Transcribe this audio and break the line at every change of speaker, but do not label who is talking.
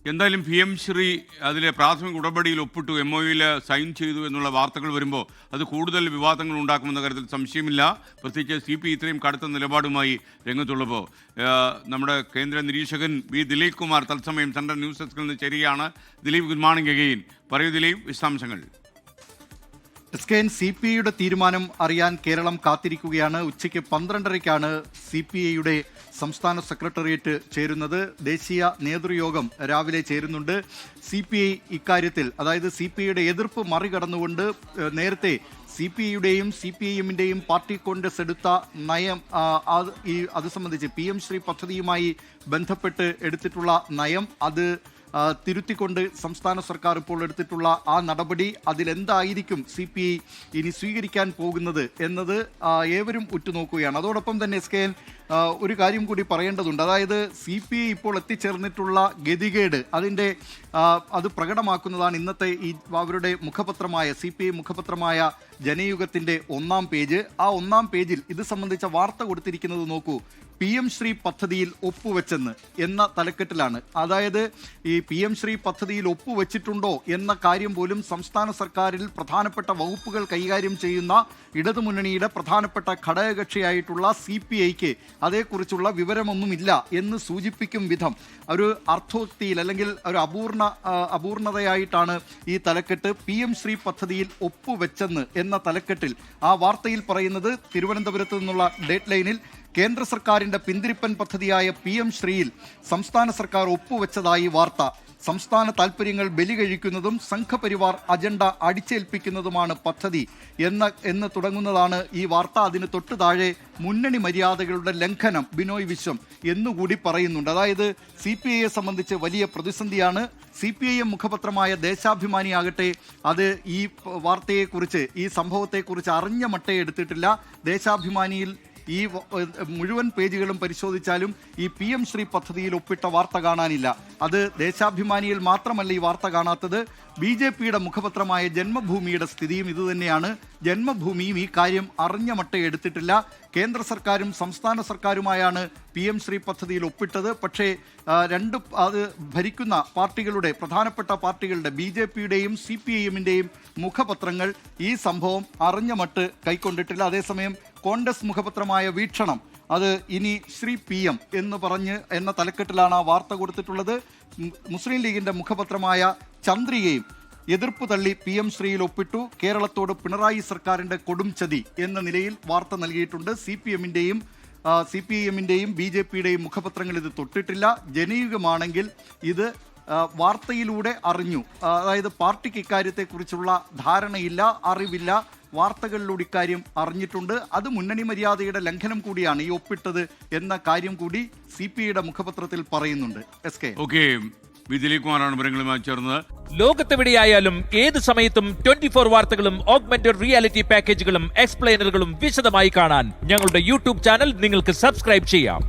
എന്തായാലും P M Shri അതിലെ പ്രാഥമിക ഉടമ്പടിയിൽ ഒപ്പിട്ടു, MOUയിൽ സൈൻ ചെയ്തു എന്നുള്ള വാർത്തകൾ വരുമ്പോൾ അത് കൂടുതൽ വിവാദങ്ങൾ ഉണ്ടാക്കുമെന്ന കാര്യത്തിൽ സംശയമില്ല. പ്രത്യേകിച്ച് CP ഇത്രയും കടുത്ത നിലപാടുമായി രംഗത്തുള്ളപ്പോൾ നമ്മുടെ കേന്ദ്ര നിരീക്ഷകൻ ദിലീപ് കുമാർ തത്സമയം സെൻട്രൽ ന്യൂസ് ഡെസ്കിൽ നിന്ന് ചേരുകയാണ്. Dileep, good morning again. പറയൂ ദിലീപ്, വിശദാംശങ്ങൾ.
CPIയുടെ തീരുമാനം അറിയാൻ കേരളം കാത്തിരിക്കുകയാണ്. ഉച്ചയ്ക്ക് 12:30-ക്കാണ് CPIയുടെ സംസ്ഥാന സെക്രട്ടേറിയറ്റ് ചേരുന്നത്. ദേശീയ നേതൃയോഗം രാവിലെ ചേരുന്നുണ്ട്. CPI ഇക്കാര്യത്തിൽ, അതായത് CPIയുടെ എതിർപ്പ് മറികടന്നുകൊണ്ട് നേരത്തെ CPIയുടെയും CPIഎമ്മിൻ്റെയും പാർട്ടി കോൺഗ്രസ് എടുത്ത നയം, അത് സംബന്ധിച്ച് PM ശ്രീ പദ്ധതിയുമായി ബന്ധപ്പെട്ട് എടുത്തിട്ടുള്ള നയം, അത് തിരുത്തിക്കൊണ്ട് സംസ്ഥാന സർക്കാർ ഇപ്പോൾ എടുത്തിട്ടുള്ള ആ നടപടി, അതിലെന്തായിരിക്കും CPI ഇനി സ്വീകരിക്കാൻ പോകുന്നത് എന്നത് ഏവരും ഉറ്റുനോക്കുകയാണ്. അതോടൊപ്പം തന്നെ SKN ഒരു കാര്യം കൂടി പറയേണ്ടതുണ്ട്. അതായത് CPI ഇപ്പോൾ എത്തിച്ചേർന്നിട്ടുള്ള ഗതികേട്, അത് പ്രകടമാക്കുന്നതാണ് ഇന്നത്തെ ഈ അവരുടെ മുഖപത്രമായ CPI മുഖപത്രമായ ജനയുഗത്തിൻ്റെ 1-ാം പേജ്. ആ 1-ാം പേജിൽ ഇത് സംബന്ധിച്ച വാർത്ത കൊടുത്തിരിക്കുന്നത് നോക്കൂ. PM ശ്രീ പദ്ധതിയിൽ ഒപ്പുവെച്ചെന്ന് എന്ന തലക്കെട്ടിലാണ്. അതായത് ഈ PM ശ്രീ പദ്ധതിയിൽ ഒപ്പുവെച്ചിട്ടുണ്ടോ എന്ന കാര്യം പോലും സംസ്ഥാന സർക്കാരിൽ പ്രധാനപ്പെട്ട വകുപ്പുകൾ കൈകാര്യം ചെയ്യുന്ന ഇടതുമുന്നണിയുടെ പ്രധാനപ്പെട്ട ഘടകകക്ഷിയായിട്ടുള്ള CPIക്ക് അതേക്കുറിച്ചുള്ള വിവരമൊന്നുമില്ല എന്ന് സൂചിപ്പിക്കും വിധം ഒരു അർത്ഥോക്തിയിൽ, അല്ലെങ്കിൽ ഒരു അപൂർണതയായിട്ടാണ് ഈ തലക്കെട്ട്. PM ശ്രീ പദ്ധതിയിൽ ഒപ്പുവെച്ചെന്ന് എന്ന തലക്കെട്ടിൽ ആ വാർത്തയിൽ പറയുന്നത്. തിരുവനന്തപുരത്ത് നിന്നുള്ള ഡേറ്റ് ലൈനിൽ കേന്ദ്ര സർക്കാരിന്റെ പിന്തിരിപ്പൻ പദ്ധതിയായ PM ശ്രീയിൽ സംസ്ഥാന സർക്കാർ ഒപ്പുവെച്ചതായി വാർത്ത. സംസ്ഥാന താൽപ്പര്യങ്ങൾ ബലികഴിക്കുന്നതും സംഘപരിവാർ അജണ്ട അടിച്ചേൽപ്പിക്കുന്നതുമാണ് പദ്ധതി എന്ന് തുടങ്ങുന്നതാണ് ഈ വാർത്ത. അതിന് തൊട്ടു താഴെ മുന്നണി മര്യാദകളുടെ ലംഘനം ബിനോയ് വിശ്വം എന്നുകൂടി പറയുന്നുണ്ട്. അതായത് CPIയെ സംബന്ധിച്ച് വലിയ പ്രതിസന്ധിയാണ്. CPIഎം മുഖപത്രമായ ദേശാഭിമാനിയാകട്ടെ, അത് ഈ വാർത്തയെക്കുറിച്ച്, ഈ സംഭവത്തെക്കുറിച്ച് അറിഞ്ഞ മട്ടേ എടുത്തിട്ടില്ല. ദേശാഭിമാനിയിൽ ഈ മുഴുവൻ പേജുകളും പരിശോധിച്ചാലും ഈ PM ശ്രീ പദ്ധതിയിൽ ഒപ്പിട്ട വാർത്ത കാണാനില്ല. അത് ദേശാഭിമാനിയിൽ മാത്രമല്ല ഈ വാർത്ത കാണാത്തത്. BJPയുടെ മുഖപത്രമായ ജന്മഭൂമിയുടെ സ്ഥിതിയും ഇതുതന്നെയാണ്. ജന്മഭൂമിയും ഈ കാര്യം അറിഞ്ഞ മട്ടേ എടുത്തിട്ടില്ല. കേന്ദ്ര സർക്കാരും സംസ്ഥാന സർക്കാരുമായാണ് PM ശ്രീ പദ്ധതിയിൽ ഒപ്പിട്ടത്. പക്ഷേ അത് ഭരിക്കുന്ന പാർട്ടികളുടെ, പ്രധാനപ്പെട്ട പാർട്ടികളുടെ BJPയുടെയും CPIഎമ്മിൻ്റെയും മുഖപത്രങ്ങൾ ഈ സംഭവം അറിഞ്ഞ മട്ട് കൈക്കൊണ്ടിട്ടില്ല. അതേസമയം കോൺഗ്രസ് മുഖപത്രമായ വീക്ഷണം, അത് ഇനി ശ്രീ PM എന്ന തലക്കെട്ടിലാണ് ആ വാർത്ത കൊടുത്തിട്ടുള്ളത്. മുസ്ലിം ലീഗിന്റെ മുഖപത്രമായ ചന്ദ്രികയും എതിർപ്പ് തള്ളി PM ശ്രീയിൽ ഒപ്പിട്ടു. കേരളത്തോട് പിണറായി സർക്കാരിന്റെ കൊടുംചതി എന്ന നിലയിൽ വാർത്ത നൽകിയിട്ടുണ്ട്. CPIഎമ്മിൻ്റെയും BJPയുടെയും മുഖപത്രങ്ങൾ ഇത് തൊട്ടിട്ടില്ല. ജനയുഗമാണെങ്കിൽ ഇത് വാർത്തയിലൂടെ അറിഞ്ഞു. അതായത് പാർട്ടിക്ക് ഇക്കാര്യത്തെക്കുറിച്ചുള്ള ധാരണയില്ല, അറിവില്ല, വാർത്തകളിലൂടെ ഇക്കാര്യം അറിഞ്ഞിട്ടുണ്ട്. അത് മുന്നണി മര്യാദയുടെ ലംഘനം കൂടിയാണ് ഈ ഒപ്പിട്ടത് എന്ന കാര്യം കൂടി CPIയുടെ മുഖപത്രത്തിൽ പറയുന്നുണ്ട്.
ദിലീപ് കുമാറാണ് വിവരങ്ങളുമായി ചേർന്നത്.
ലോകത്തെവിടെയായാലും ഏത് സമയത്തും 24 വാർത്തകളും ഓഗ്മെന്റഡ് റിയാലിറ്റി പാക്കേജുകളും എക്സ്പ്ലെയിനറുകളും വിശദമായി കാണാൻ ഞങ്ങളുടെ YouTube ചാനൽ നിങ്ങൾക്ക് സബ്സ്ക്രൈബ് ചെയ്യാം.